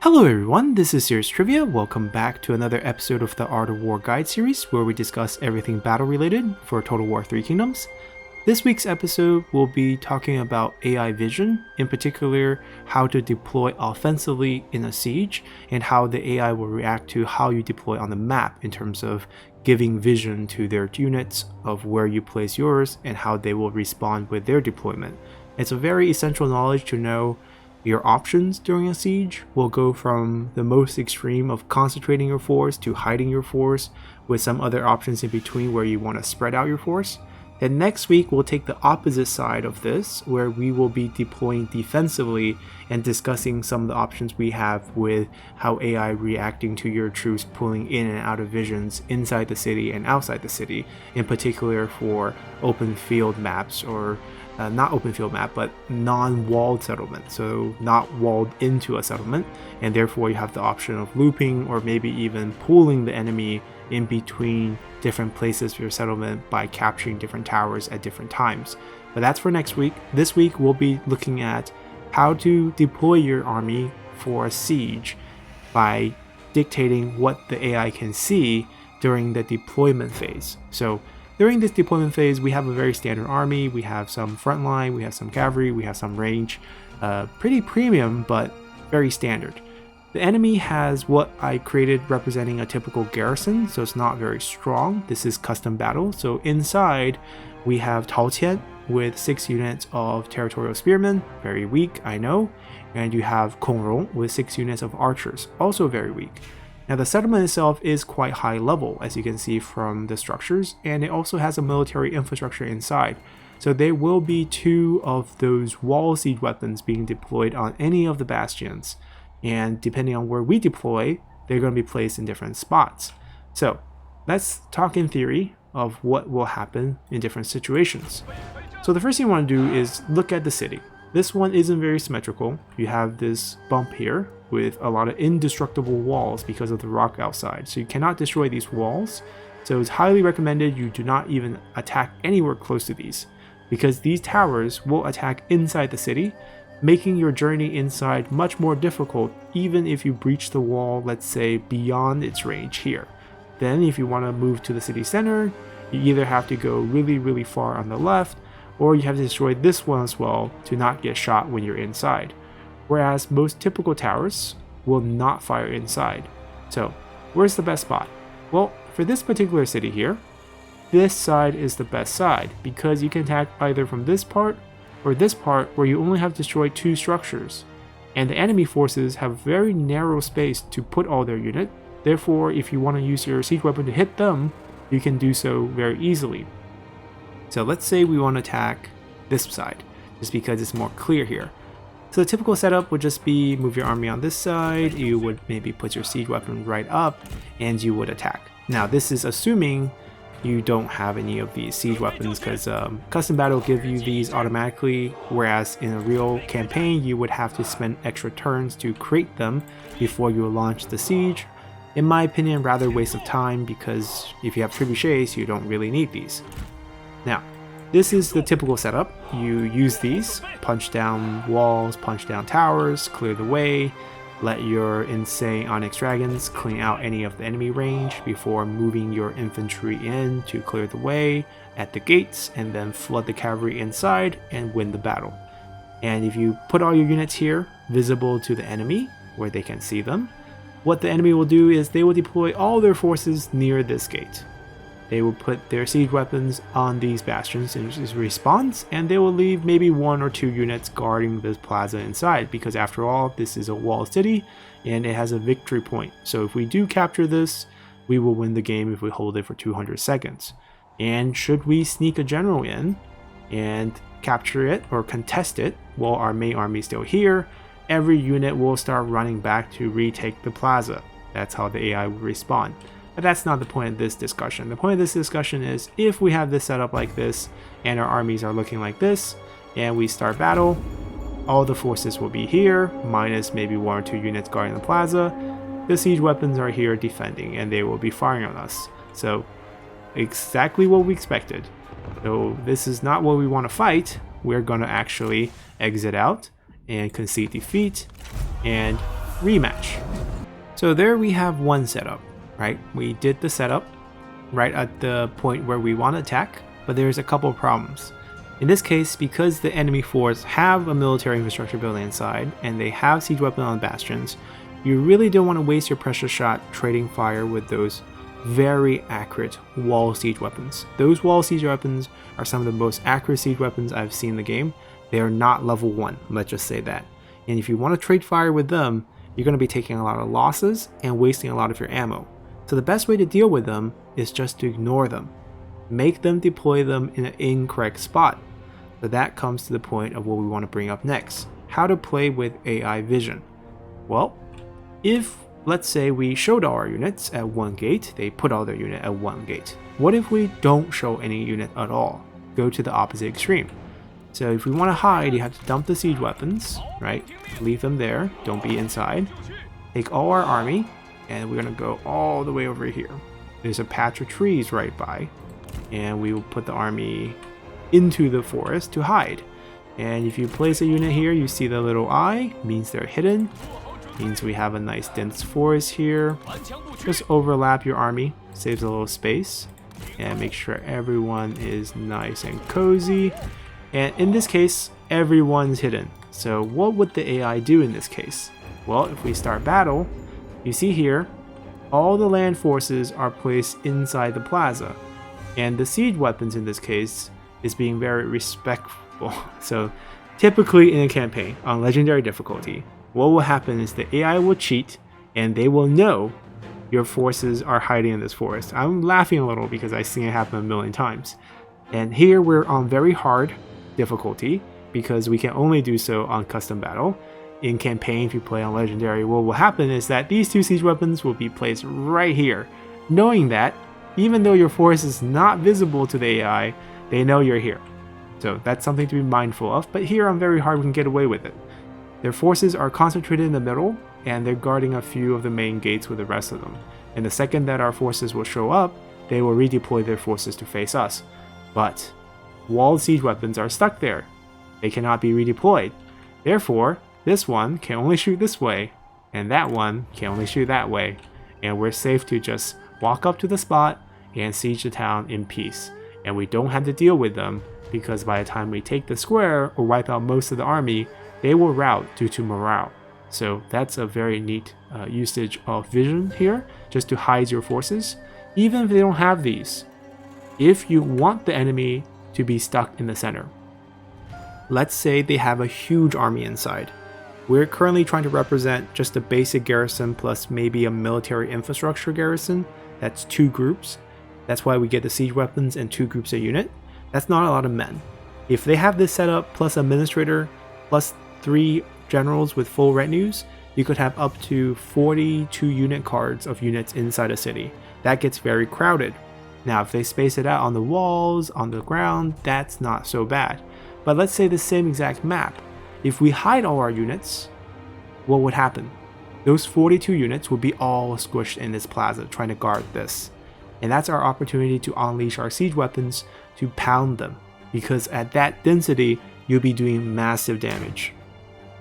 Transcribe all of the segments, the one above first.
Hello everyone, this is Serious Trivia. Welcome back to another episode of the Art of War Guide series where we discuss everything battle related for Total War 3 Kingdoms. This week's episode will be talking about AI vision, in particular how to deploy offensively in a siege and how the AI will react to how you deploy on the map in terms of giving vision to their units of where you place yours and how they will respond with their deployment. It's a very essential knowledge to know. Your options during a siege will go from the most extreme of concentrating your force to hiding your force, with some other options in between where you want to spread out your force. Then next week we'll take the opposite side of this, where we will be deploying defensively and discussing some of the options we have with how AI reacting to your troops pulling in and out of visions inside the city and outside the city, in particular for open field maps or not open field map, but non-walled settlement, so not walled into a settlement, and therefore you have the option of looping or maybe even pulling the enemy in between different places for your settlement by capturing different towers at different times. But that's for next week. This week we'll be looking at how to deploy your army for a siege by dictating what the AI can see during the deployment phase. So during this deployment phase, we have a very standard army. We have some frontline, we have some cavalry, we have some range. Pretty premium, but very standard. The enemy has what I created representing a typical garrison, so it's not very strong. This is custom battle. So inside, we have Taoqian with 6 units of territorial spearmen, very weak, I know. And you have Kongrong with 6 units of archers, also very weak. Now the settlement itself is quite high level, as you can see from the structures, and it also has a military infrastructure inside. So there will be 2 of those wall siege weapons being deployed on any of the bastions, and depending on where we deploy, they're going to be placed in different spots. So let's talk in theory of what will happen in different situations. So the first thing you want to do is look at the city. This one isn't very symmetrical. You have this bump here with a lot of indestructible walls because of the rock outside. So you cannot destroy these walls. So it's highly recommended you do not even attack anywhere close to these, because these towers will attack inside the city, making your journey inside much more difficult even if you breach the wall, let's say, beyond its range here. Then if you want to move to the city center, you either have to go really far on the left, or you have to destroy this one as well to not get shot when you're inside. Whereas most typical towers will not fire inside. So where's the best spot? Well, for this particular city here, this side is the best side, because you can attack either from this part or this part where you only have destroyed 2 structures, and the enemy forces have very narrow space to put all their unit. Therefore, if you want to use your siege weapon to hit them, you can do so very easily. So let's say we want to attack this side, just because it's more clear here. So the typical setup would just be move your army on this side, you would maybe put your siege weapon right up, and you would attack. Now this is assuming you don't have any of these siege weapons, because custom battle will give you these automatically, whereas in a real campaign you would have to spend extra turns to create them before you launch the siege. In my opinion, rather waste of time, because if you have trebuchets you don't really need these. Now, this is the typical setup. You use these, punch down walls, punch down towers, clear the way, let your insane Onyx Dragons clean out any of the enemy range before moving your infantry in to clear the way at the gates, and then flood the cavalry inside and win the battle. And if you put all your units here, visible to the enemy, where they can see them, what the enemy will do is they will deploy all their forces near this gate. They will put their siege weapons on these bastions in response, and they will leave maybe 1 or 2 units guarding this plaza inside, because after all, this is a walled city and it has a victory point. So if we do capture this, we will win the game if we hold it for 200 seconds. And should we sneak a general in and capture it or contest it while our main army is still here, every unit will start running back to retake the plaza. That's how the AI will respond. But that's not the point of this discussion. The point of this discussion is, if we have this set up like this and our armies are looking like this and we start battle, all the forces will be here, minus maybe 1 or 2 units guarding the plaza. The siege weapons are here defending, and they will be firing on us. So exactly what we expected. So this is not what we want to fight. We're going to actually exit out and concede defeat and rematch. So there we have one setup, right? We did the setup right at the point where we want to attack, but there's a couple of problems. In this case, because the enemy force have a military infrastructure building inside and they have siege weapon on bastions, you really don't want to waste your precious shot trading fire with those very accurate wall siege weapons. Those wall siege weapons are some of the most accurate siege weapons I've seen in the game. They are not level 1, let's just say that. And if you want to trade fire with them, you're going to be taking a lot of losses and wasting a lot of your ammo. So the best way to deal with them is just to ignore them. Make them deploy them in an incorrect spot. So that comes to the point of what we want to bring up next. How to play with AI vision. Well, if let's say we showed all our units at one gate, they put all their unit at one gate. What if we don't show any unit at all? Go to the opposite extreme. So if we want to hide, you have to dump the siege weapons, right? Leave them there, don't be inside. Take all our army, and we're going to go all the way over here. There's a patch of trees right by, and we will put the army into the forest to hide. And if you place a unit here, you see the little eye, means they're hidden. Means we have a nice dense forest here. Just overlap your army, saves a little space, and make sure everyone is nice and cozy. And in this case, everyone's hidden. So what would the AI do in this case? Well, if we start battle, you see here, all the land forces are placed inside the plaza. And the siege weapons in this case is being very respectful. So typically in a campaign on legendary difficulty, what will happen is the AI will cheat and they will know your forces are hiding in this forest. I'm laughing a little because I've seen it happen a million times. And here we're on very hard difficulty because we can only do so on custom battle. In campaign, if you play on legendary, what will happen is that these two siege weapons will be placed right here, knowing that even though your force is not visible to the AI, they know you're here. So that's something to be mindful of, but here on very hard we can get away with it. Their forces are concentrated in the middle and they're guarding a few of the main gates with the rest of them. And the second that our forces will show up, they will redeploy their forces to face us. But walled siege weapons are stuck there. They cannot be redeployed. Therefore, this one can only shoot this way, and that one can only shoot that way. And we're safe to just walk up to the spot and siege the town in peace. And we don't have to deal with them because by the time we take the square or wipe out most of the army, they will rout due to morale. So that's a very neat usage of vision here, just to hide your forces, even if they don't have these. If you want the enemy to be stuck in the center, let's say they have a huge army inside. We're currently trying to represent just a basic garrison plus maybe a military infrastructure garrison. That's 2 groups. That's why we get the siege weapons and 2 groups a unit. That's not a lot of men. If they have this setup plus administrator plus 3 generals with full retinues, you could have up to 42 unit cards of units inside a city. That gets very crowded. Now if they space it out on the walls, on the ground, that's not so bad. But let's say the same exact map. If we hide all our units, what would happen? Those 42 units would be all squished in this plaza trying to guard this. And that's our opportunity to unleash our siege weapons to pound them. Because at that density, you'll be doing massive damage.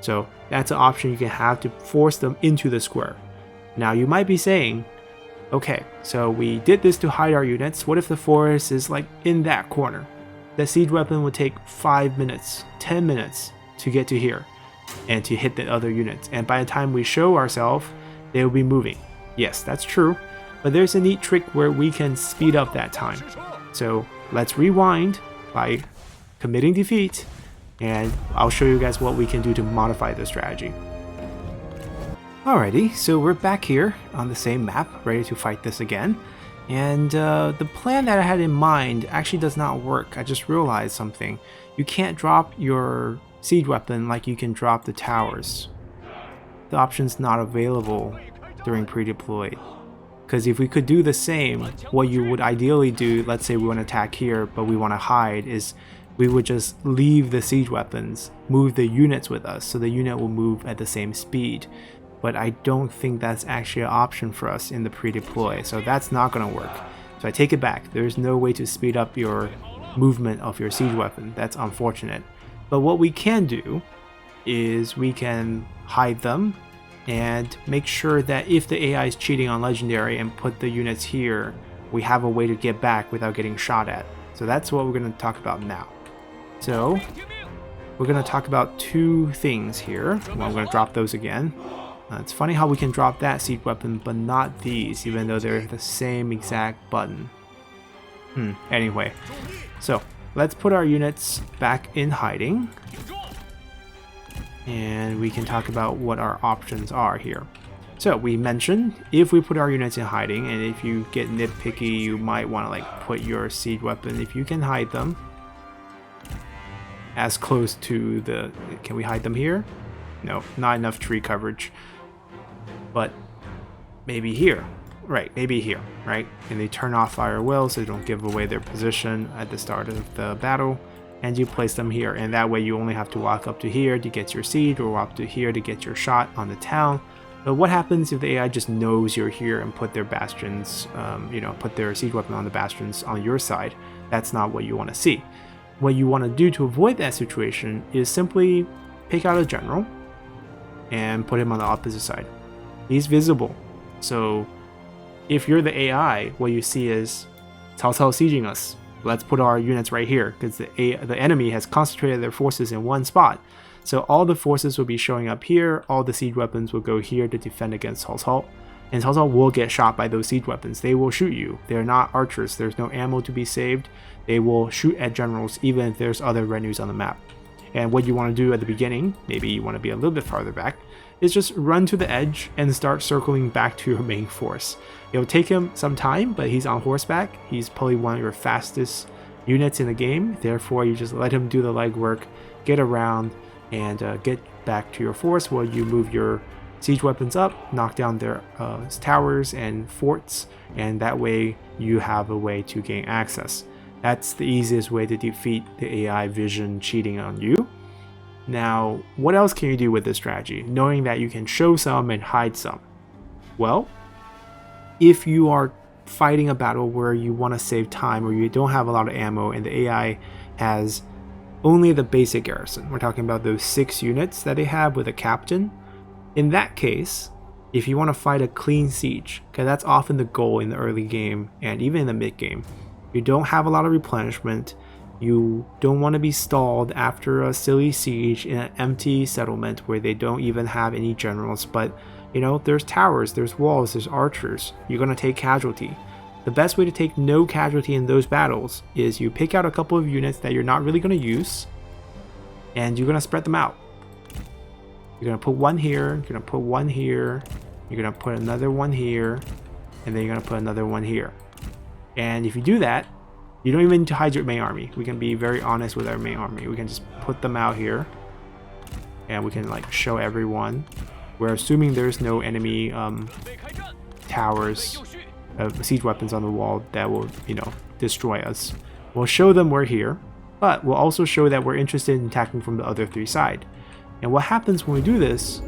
So that's an option you can have to force them into the square. Now you might be saying, okay, so we did this to hide our units. What if the forest is like in that corner? The siege weapon would take 5 minutes, 10 minutes to get to here and to hit the other units. And by the time we show ourselves, they will be moving. Yes, that's true. But there's a neat trick where we can speed up that time. So let's rewind by committing defeat, and I'll show you guys what we can do to modify this strategy. Alrighty, so we're back here on the same map, ready to fight this again. And the plan that I had in mind actually does not work. I just realized something. You can't drop your siege weapon like you can drop the towers. The option's not available during pre-deployed. Because if we could do the same, what you would ideally do, let's say we want to attack here, but we want to hide, is we would just leave the siege weapons, move the units with us, so the unit will move at the same speed. But I don't think that's actually an option for us in the pre-deploy, so that's not going to work. So I take it back. There's no way to speed up your movement of your siege weapon. That's unfortunate. But what we can do is we can hide them and make sure that if the AI is cheating on Legendary and put the units here, we have a way to get back without getting shot at. So that's what we're going to talk about now. So we're going to talk about two things here. Well, I'm going to drop those again. It's funny how we can drop that siege weapon, but not these, even though they're the same exact button. Anyway, so let's put our units back in hiding. And we can talk about what our options are here. So we mentioned if we put our units in hiding, and if you get nitpicky, you might want to like put your siege weapon, if you can hide them, as close to the... Can we hide them here? No, not enough tree coverage. But maybe here. Right, maybe here, right? And they turn off fire well so they don't give away their position at the start of the battle. And you place them here, and that way you only have to walk up to here to get your siege, or walk up to here to get your shot on the town. But what happens if the AI just knows you're here and put their bastions, put their siege weapon on the bastions on your side? That's not what you want to see. What you want to do to avoid that situation is simply pick out a general and put him on the opposite side. He's visible, so if you're the AI, what you see is Cao Cao sieging us. Let's put our units right here, because the enemy has concentrated their forces in one spot. So all the forces will be showing up here, all the siege weapons will go here to defend against Cao Cao. And Cao Cao will get shot by those siege weapons. They will shoot you. They're not archers, there's no ammo to be saved. They will shoot at generals even if there's other retinues on the map. And what you want to do at the beginning, maybe you want to be a little bit farther back, is just run to the edge and start circling back to your main force. It'll take him some time, but he's on horseback. He's probably one of your fastest units in the game. Therefore, you just let him do the legwork, get around, and get back to your force while you move your siege weapons up, knock down their towers and forts, and that way you have a way to gain access. That's the easiest way to defeat the AI vision cheating on you. Now, what else can you do with this strategy, knowing that you can show some and hide some? Well, if you are fighting a battle where you want to save time or you don't have a lot of ammo and the AI has only the basic garrison, we're talking about those 6 units that they have with a captain. In that case, if you want to fight a clean siege, because that's often the goal in the early game and even in the mid game, you don't have a lot of replenishment, you don't want to be stalled after a silly siege in an empty settlement where they don't even have any generals, but there's towers, there's walls, there's archers, you're going to take casualty. The best way to take no casualty in those battles is you pick out a couple of units that you're not really going to use, and you're going to spread them out. You're going to put one here, you're going to put one here, you're going to put another one here, and then you're going to put another one here. And if you do that, you don't even need to hide your main army. We can be very honest with our main army. We can just put them out here, and we can like show everyone. We're assuming there's no enemy towers, siege weapons on the wall that will, destroy us. We'll show them we're here, but we'll also show that we're interested in attacking from the other 3 sides. And what happens when we do this,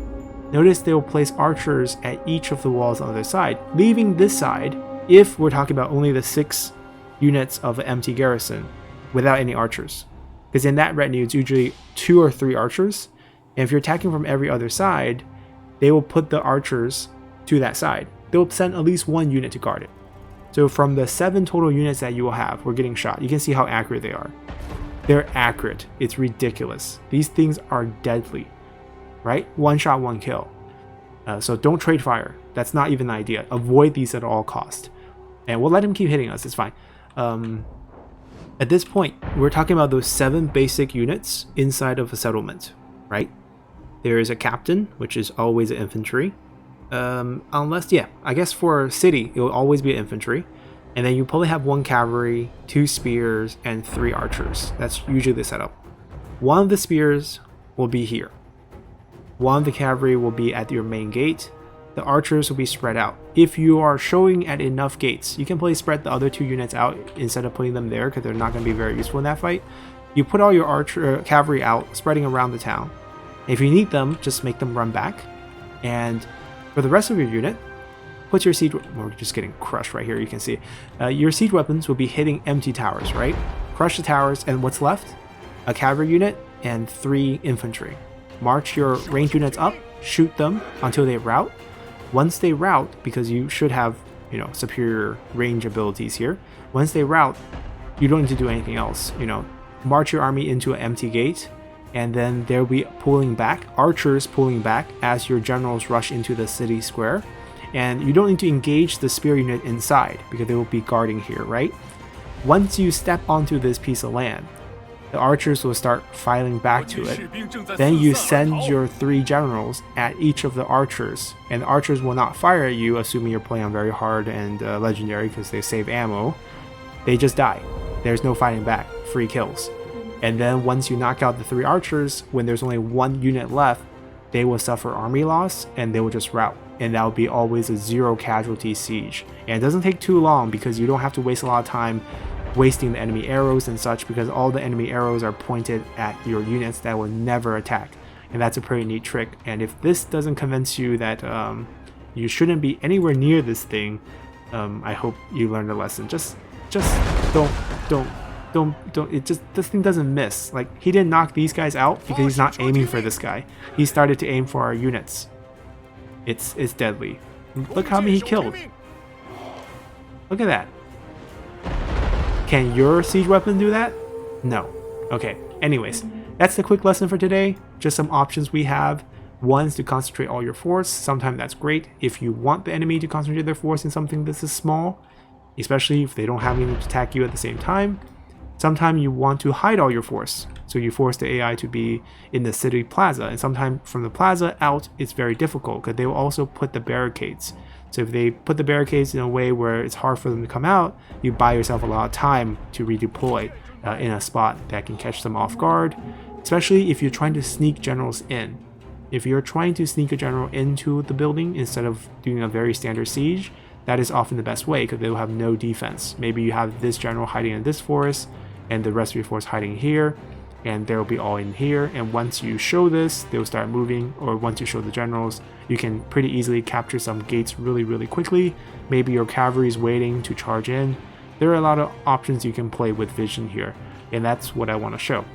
notice they will place archers at each of the walls on the other side, leaving this side, if we're talking about only the 6 units of an empty garrison, without any archers. Because in that retinue, it's usually 2 or 3 archers, and if you're attacking from every other side, they will put the archers to that side. They'll send at least 1 unit to guard it. So from the 7 total units that you will have, we're getting shot. You can see how accurate they are. They're accurate. It's ridiculous. These things are deadly, right? 1 shot, 1 kill. So don't trade fire. That's not even the idea. Avoid these at all cost. And we'll let him keep hitting us. It's fine. At this point, we're talking about those 7 basic units inside of a settlement, right? There is a captain, which is always an infantry. Unless, I guess for a city, it will always be infantry. And then you probably have 1 cavalry, 2 spears, and 3 archers. That's usually the setup. 1 of the spears will be here. 1 of the cavalry will be at your main gate. The archers will be spread out. If you are showing at enough gates, you can probably spread the other 2 units out instead of putting them there because they're not going to be very useful in that fight. You put all your cavalry out, spreading around the town. If you need them, just make them run back. And for the rest of your unit, put your siege... We're just getting crushed right here, you can see. Your siege weapons will be hitting empty towers, right? Crush the towers, and what's left? A cavalry unit and 3 infantry. March your ranged units up, shoot them until they rout. Once they rout, because you should have, superior range abilities here, once they rout, you don't need to do anything else. March your army into an empty gate, and then they'll be pulling back, archers pulling back as your generals rush into the city square. And you don't need to engage the spear unit inside because they will be guarding here, right? Once you step onto this piece of land, the archers will start filing back to it. Then you send your 3 generals at each of the archers, and the archers will not fire at you, assuming you're playing on very hard and legendary because they save ammo. They just die. There's no fighting back, free kills. And then once you knock out the 3 archers, when there's only 1 unit left, they will suffer army loss and they will just rout. And that will be always a 0 casualty siege. And it doesn't take too long because you don't have to waste a lot of time wasting the enemy arrows and such, because all the enemy arrows are pointed at your units that will never attack. And that's a pretty neat trick. And if this doesn't convince you that you shouldn't be anywhere near this thing, I hope you learned a lesson. Just don't. This thing doesn't miss. Like, he didn't knock these guys out because he's not aiming for this guy. He started to aim for our units. It's deadly. Look how many he killed. Look at that. Can your siege weapon do that? No. Okay, anyways, that's the quick lesson for today. Just some options we have. One is to concentrate all your force. Sometimes that's great if you want the enemy to concentrate their force in something this is small, especially if they don't have anything to attack you at the same time. Sometimes you want to hide all your force, so you force the AI to be in the city plaza, and sometimes from the plaza out it's very difficult because they will also put the barricades. So if they put the barricades in a way where it's hard for them to come out, you buy yourself a lot of time to redeploy in a spot that can catch them off guard, especially if you're trying to sneak generals in. If you're trying to sneak a general into the building instead of doing a very standard siege, that is often the best way because they will have no defense. Maybe you have this general hiding in this forest and the rest of your force hiding here, and they'll be all in here, and once you show this, they'll start moving, or once you show the generals, you can pretty easily capture some gates really quickly. Maybe your cavalry is waiting to charge in. There are a lot of options you can play with vision here, and that's what I want to show.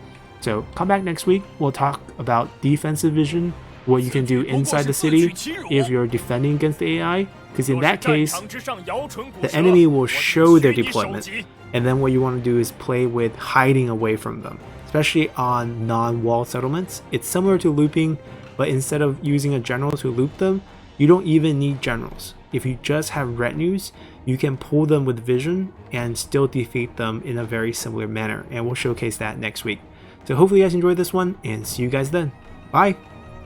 So come back next week, we'll talk about defensive vision, what you can do inside the city if you're defending against the AI, because in that case, the enemy will show their deployment, and then what you want to do is play with hiding away from them. Especially on non-wall settlements, it's similar to looping, but instead of using a general to loop them, you don't even need generals. If you just have retinues, you can pull them with vision and still defeat them in a very similar manner, and we'll showcase that next week. So hopefully you guys enjoyed this one, and see you guys then. Bye!